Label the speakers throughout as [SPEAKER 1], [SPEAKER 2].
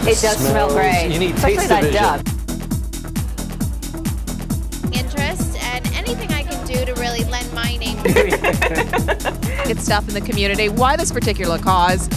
[SPEAKER 1] It does smell great.
[SPEAKER 2] You need
[SPEAKER 1] especially
[SPEAKER 2] taste
[SPEAKER 1] that
[SPEAKER 2] division.
[SPEAKER 1] duck.
[SPEAKER 3] Interest and anything I can do to really lend my name.
[SPEAKER 4] Good stuff in the community. Why this particular cause?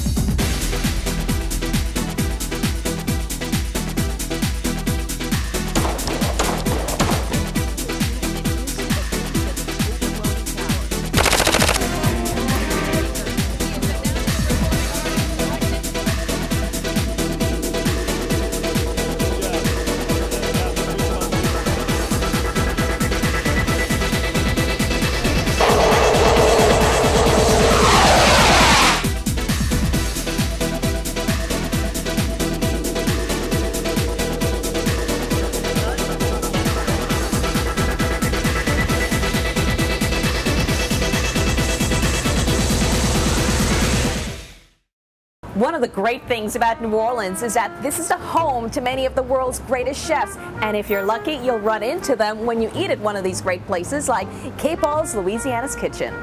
[SPEAKER 1] One of the great things about New Orleans is that this is the home to many of the world's greatest chefs. And if you're lucky, you'll run into them when you eat at one of these great places like K. Paul's Louisiana's Kitchen.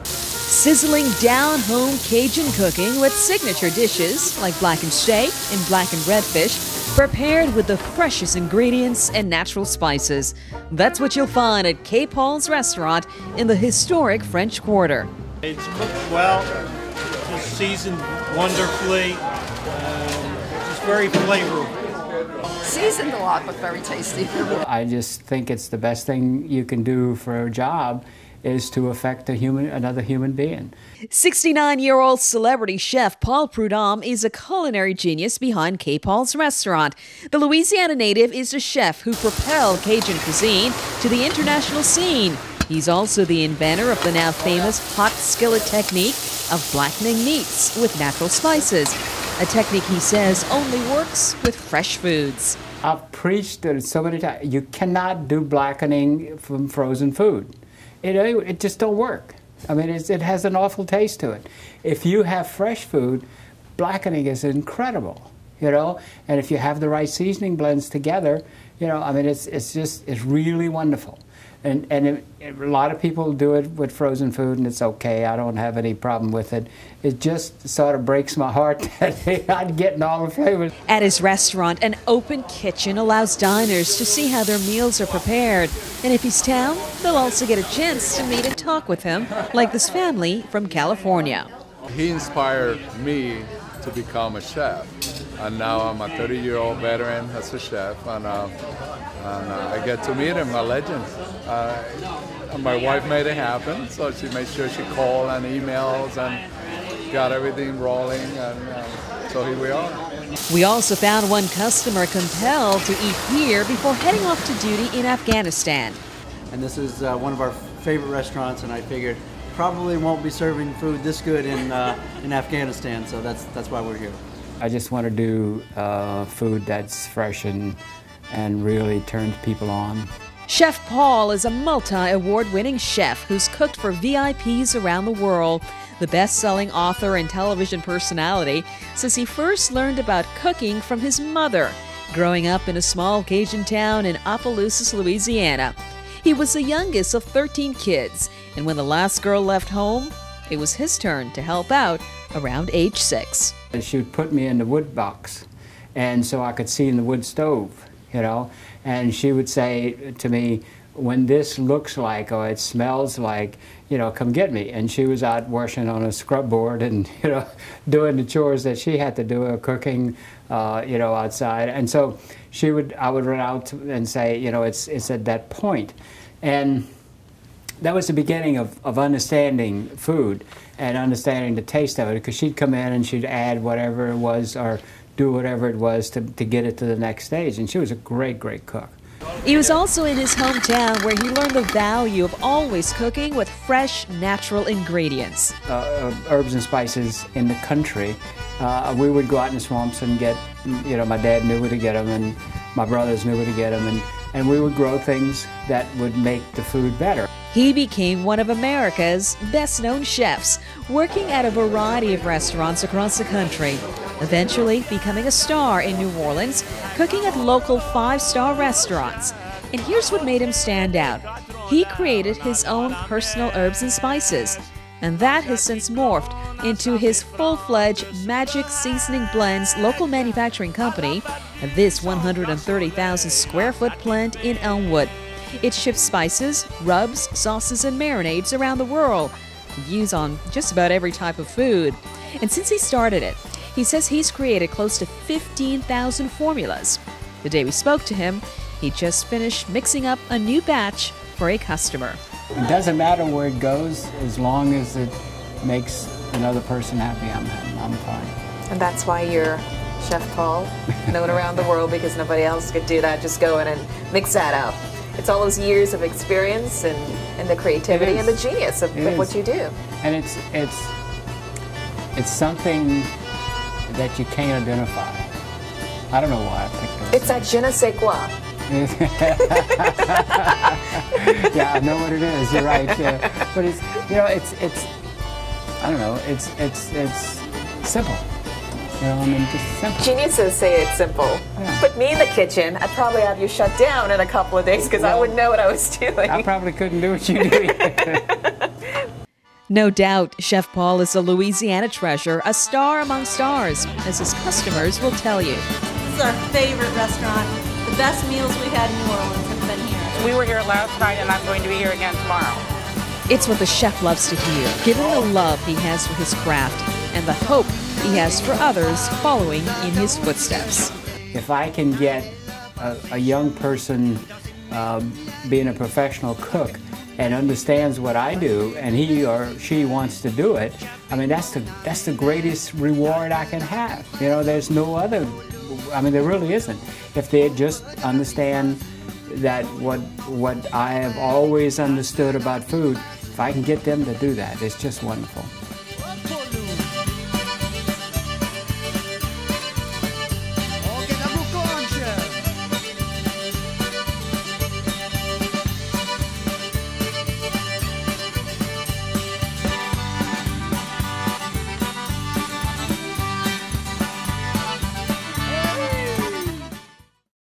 [SPEAKER 5] Sizzling down-home Cajun cooking with signature dishes like blackened steak and blackened redfish, prepared with the freshest ingredients and natural spices. That's what you'll find at K. Paul's restaurant in the historic French Quarter.
[SPEAKER 6] It's cooked well, just seasoned wonderfully, just very flavorful.
[SPEAKER 7] Seasoned a lot, but very tasty.
[SPEAKER 8] I just think it's the best thing you can do for a job is to affect another human being.
[SPEAKER 5] 69-year-old celebrity chef Paul Prudhomme is a culinary genius behind K. Paul's restaurant. The Louisiana native is a chef who propelled Cajun cuisine to the international scene. He's also the inventor of the now famous hot skillet technique of blackening meats with natural spices, a technique he says only works with fresh foods.
[SPEAKER 8] I've preached it so many times. You cannot do blackening from frozen food. It just don't work. I mean, it has an awful taste to it. If you have fresh food, blackening is incredible, and if you have the right seasoning blends together, I mean, it's really wonderful. And a lot of people do it with frozen food, and it's okay. I don't have any problem with it. It just sort of breaks my heart that they're not getting all the flavors.
[SPEAKER 5] At his restaurant, an open kitchen allows diners to see how their meals are prepared. And if he's down, they'll also get a chance to meet and talk with him, like this family from California.
[SPEAKER 9] He inspired me to become a chef, and now I'm a 30-year-old veteran as a chef, and I get to meet him, a legend. My wife made it happen, so she made sure she called and emails and got everything rolling, and so here we are.
[SPEAKER 5] We also found one customer compelled to eat here before heading off to duty in Afghanistan.
[SPEAKER 10] And this is one of our favorite restaurants, and I figured probably won't be serving food this good in Afghanistan, so that's why we're here.
[SPEAKER 8] I just want to do food that's fresh and really turns people on.
[SPEAKER 5] Chef Paul is a multi-award-winning chef who's cooked for VIPs around the world. The best-selling author and television personality says he first learned about cooking from his mother, growing up in a small Cajun town in Opelousas, Louisiana. He was the youngest of 13 kids, and when the last girl left home, it was his turn to help out around age 6.
[SPEAKER 8] She would put me in the wood box, and so I could see in the wood stove, and she would say to me, when this looks like, or it smells like, come get me. And she was out washing on a scrub board and, doing the chores that she had to do, cooking, outside. And so I would run out and say, it's at that point. And that was the beginning of understanding food and understanding the taste of it, because she'd come in and she'd add whatever it was or do whatever it was to get it to the next stage. And she was a great, great cook.
[SPEAKER 5] He was also in his hometown where he learned the value of always cooking with fresh, natural ingredients.
[SPEAKER 8] Herbs and spices in the country. We would go out in the swamps and get, my dad knew where to get them and my brothers knew where to get them, and we would grow things that would make the food better.
[SPEAKER 5] He became one of America's best-known chefs, working at a variety of restaurants across the country, eventually becoming a star in New Orleans, cooking at local 5-star restaurants. And here's what made him stand out. He created his own personal herbs and spices. And that has since morphed into his full-fledged Magic Seasoning Blends local manufacturing company at this 130,000 square foot plant in Elmwood. It ships spices, rubs, sauces, and marinades around the world to use on just about every type of food. And since he started it, he says he's created close to 15,000 formulas. The day we spoke to him, he just finished mixing up a new batch for a customer.
[SPEAKER 8] It doesn't matter where it goes, as long as it makes another person happy, I'm fine.
[SPEAKER 1] And that's why you're Chef Paul, known around the world, because nobody else could do that. Just go in and mix that up. It's all those years of experience and the creativity and the genius of what you do.
[SPEAKER 8] And it's something that you can't identify. I don't know why I picked those.
[SPEAKER 1] It's that je ne sais quoi.
[SPEAKER 8] Yeah, I know what it is. You're right. Yeah. But it's, you know, it's I don't know. It's simple. You know, I mean, just simple.
[SPEAKER 1] Geniuses say it's simple.
[SPEAKER 8] Yeah.
[SPEAKER 1] But me in the kitchen, I'd probably have you shut down in a couple of days because I wouldn't know what I was doing.
[SPEAKER 8] I probably couldn't do what you do.
[SPEAKER 5] No doubt, Chef Paul is a Louisiana treasure, a star among stars, as his customers will tell you.
[SPEAKER 2] This is our favorite restaurant. The best meals we've had in New Orleans have been here.
[SPEAKER 11] We were here last night, and I'm going to be here again tomorrow.
[SPEAKER 5] It's what the chef loves to hear, given the love he has for his craft and the hope he has for others following in his footsteps.
[SPEAKER 8] If I can get a young person being a professional cook and understands what I do, and he or she wants to do it, I mean, that's the greatest reward I can have. You know, there's no other, I mean, there really isn't. If they just understand that what I have always understood about food, if I can get them to do that, it's just wonderful.